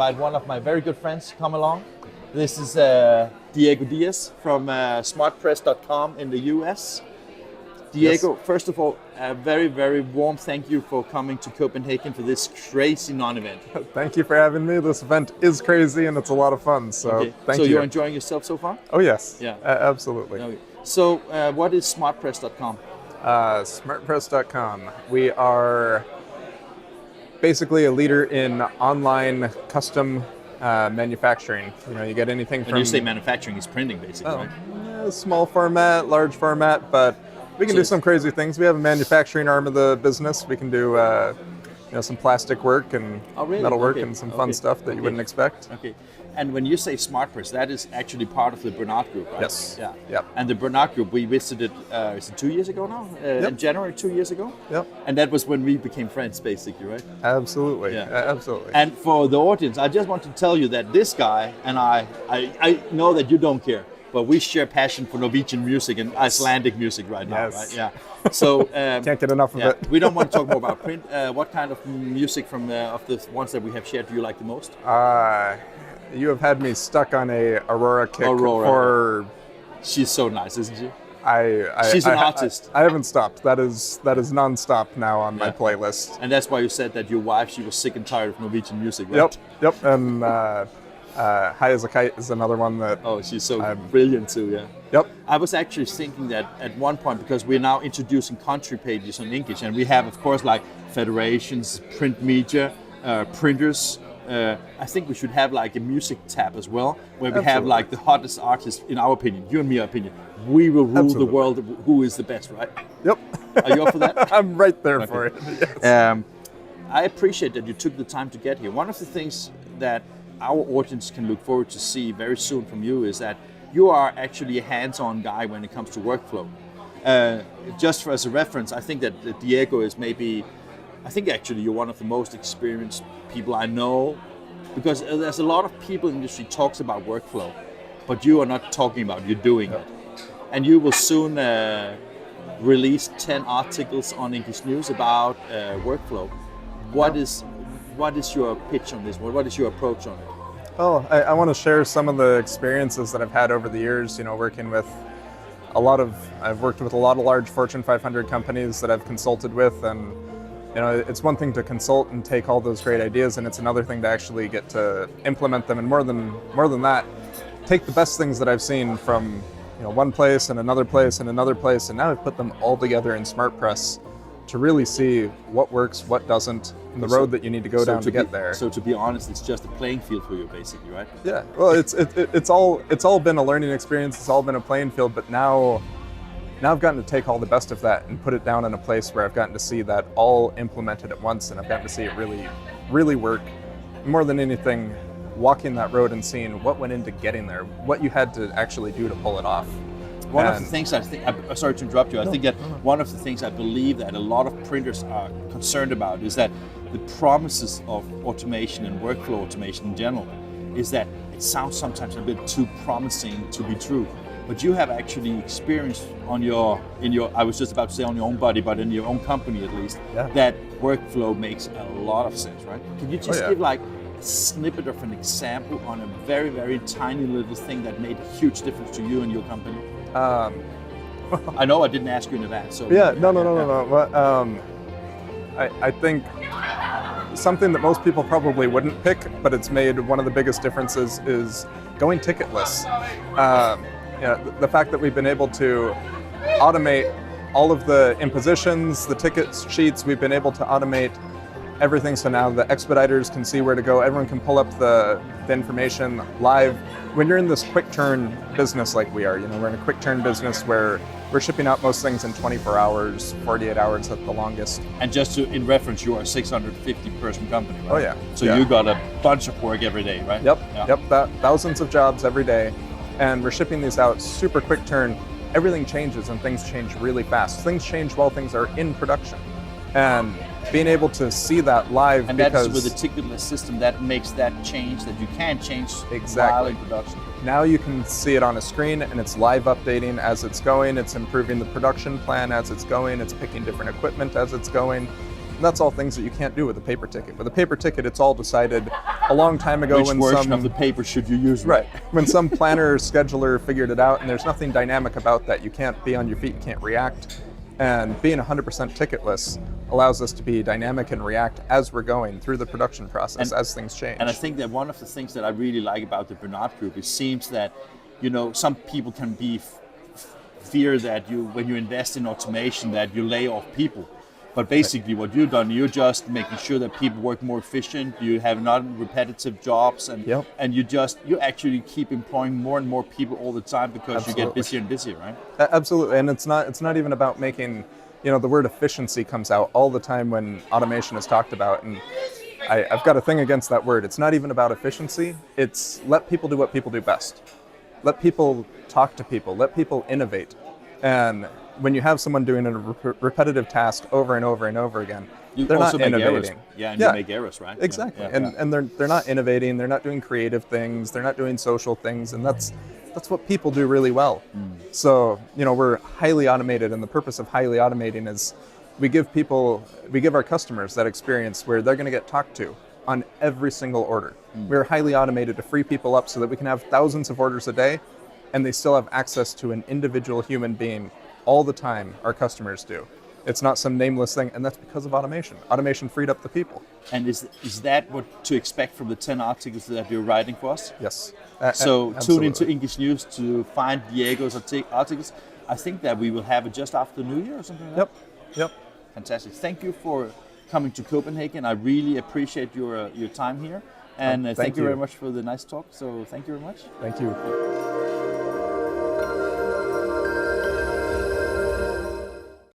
invite one of my very good friends to come along. This is Diego Diaz from smartpress.com in the US. Diego, yes. First of all, a very, very warm thank you for coming to Copenhagen for this crazy non-event. Thank you for having me. This event is crazy and it's a lot of fun, so okay. Thank you. So you're enjoying yourself so far? Oh yes, yeah, absolutely. Okay. So what is smartpress.com? Smartpress.com. We are basically a leader in online custom manufacturing. You know, you get anything from... When you say manufacturing, it's printing basically, right? Small format, large format, but we can do some crazy things. We have a manufacturing arm of the business. We can do some plastic work and metal work and some fun stuff that you wouldn't expect. Okay. And when you say SmartPress, that is actually part of the Bernard Group, right? Yes. Yeah. Yep. And the Bernard Group, we visited, is it 2 years ago now? In January, 2 years ago? Yep. And that was when we became friends, basically, right? Absolutely. Yeah. Absolutely. And for the audience, I just want to tell you that this guy and I know that you don't care, but we share passion for Norwegian music and Icelandic music right now, right? Yeah. So can't get enough of it. We don't want to talk more about print. What kind of music from of the ones that we have shared do you like the most? You have had me stuck on a Aurora kick for... She's so nice, isn't she? She's an artist. I haven't stopped. That is non-stop now on my playlist. And that's why you said that your wife, she was sick and tired of Norwegian music, right? Yep. And High as a Kite is another one that... Oh, she's so brilliant too, yeah. Yep. I was actually thinking that at one point, because we're now introducing country pages on INKISH, and we have, of course, like federations, print media, printers. I think we should have like a music tab as well, where we have like the hottest artists, in our opinion, you and me opinion. We will rule the world, who is the best, right? Yep. Are you up for that? I'm right there for it. Yes. I appreciate that you took the time to get here. One of the things that our audience can look forward to see very soon from you is that you are actually a hands-on guy when it comes to workflow. Just as a reference, I think that Diego is I think actually you're one of the most experienced people I know, because there's a lot of people in the industry talks about workflow, but you are not talking about it, you're doing it. And you will soon release 10 articles on INKISH.NEWS about workflow. What is your pitch on this? What is your approach on it? Well, I want to share some of the experiences that I've had over the years, working with I've worked with a lot of large Fortune 500 companies that I've consulted with, and it's one thing to consult and take all those great ideas, and it's another thing to actually get to implement them, and more than that, take the best things that I've seen from one place and another place and another place, and now I've put them all together in SmartPress to really see what works, what doesn't, and the road that you need to go down to get there. So to be honest, it's just a playing field for you, basically, right? Yeah. Well, it's all been a learning experience. It's all been a playing field. But now I've gotten to take all the best of that and put it down in a place where I've gotten to see that all implemented at once, and I've gotten to see it really, really work. More than anything, walking that road and seeing what went into getting there, what you had to actually do to pull it off. One of the things I'm sorry to interrupt you, I think that one of the things I believe that a lot of printers are concerned about is that the promises of automation and workflow automation in general is that it sounds sometimes a bit too promising to be true. But you have actually experienced in your, I was just about to say on your own body, but in your own company at least, that workflow makes a lot of sense, right? Can you just give like a snippet of an example on a very, very tiny little thing that made a huge difference to you and your company? I know I didn't ask you in advance. So no. But, I think something that most people probably wouldn't pick, but it's made one of the biggest differences, is going ticketless. The fact that we've been able to automate all of the impositions, the ticket sheets, we've been able to automate everything, so now the expediters can see where to go, everyone can pull up the information live. When you're in this quick turn business like we are, we're in a quick turn business where we're shipping out most things in 24 hours, 48 hours at the longest. And just in reference, you are a 650 person company, right? Oh yeah. So you got a bunch of work every day, right? Yep, thousands of jobs every day. And we're shipping these out super quick turn. Everything changes and things change really fast. Things change while things are in production. And being able to see that live, and because that's with a ticketless system that makes that change that you can change exactly while in production. Now you can see it on a screen and it's live updating as it's going, it's improving the production plan as it's going, it's picking different equipment as it's going. And that's all things that you can't do with a paper ticket. With a paper ticket, it's all decided a long time ago Which when version of the paper should you use? Right. When some planner or scheduler figured it out, and there's nothing dynamic about that. You can't be on your feet, you can't react. And being 100% ticketless allows us to be dynamic and react as we're going through the production process, as things change. And I think that one of the things that I really like about the Bernard Group, it seems that, you know, some people can be fear that when you invest in automation, that you lay off people. But basically what you've done, you're just making sure that people work more efficient, you have not repetitive jobs, and and you actually keep employing more and more people all the time because you get busier and busier, right? Absolutely, and it's not even about making, you know, the word efficiency comes out all the time when automation is talked about, and I've got a thing against that word. It's not even about efficiency, it's let people do what people do best. Let people talk to people, let people innovate. And when you have someone doing a repetitive task over and over and over again, they're not innovating. You make errors, right? Exactly. And they're not innovating, they're not doing creative things, they're not doing social things, and that's what people do really well. So, you know, we're highly automated, and the purpose of highly automating is we give our customers that experience where they're going to get talked to on every single order. We're highly automated to free people up so that we can have thousands of orders a day, and they still have access to an individual human being all the time. Our customers do. It's not some nameless thing, and that's because of automation. Automation freed up the people. And is that what to expect from the 10 articles that you're writing for us? Yes. So tune into Inkish News to find Diego's articles. I think that we will have it just after New Year or something like that. Yep. Fantastic. Thank you for coming to Copenhagen. I really appreciate your time here. And thank you very much for the nice talk. So thank you very much. Thank you.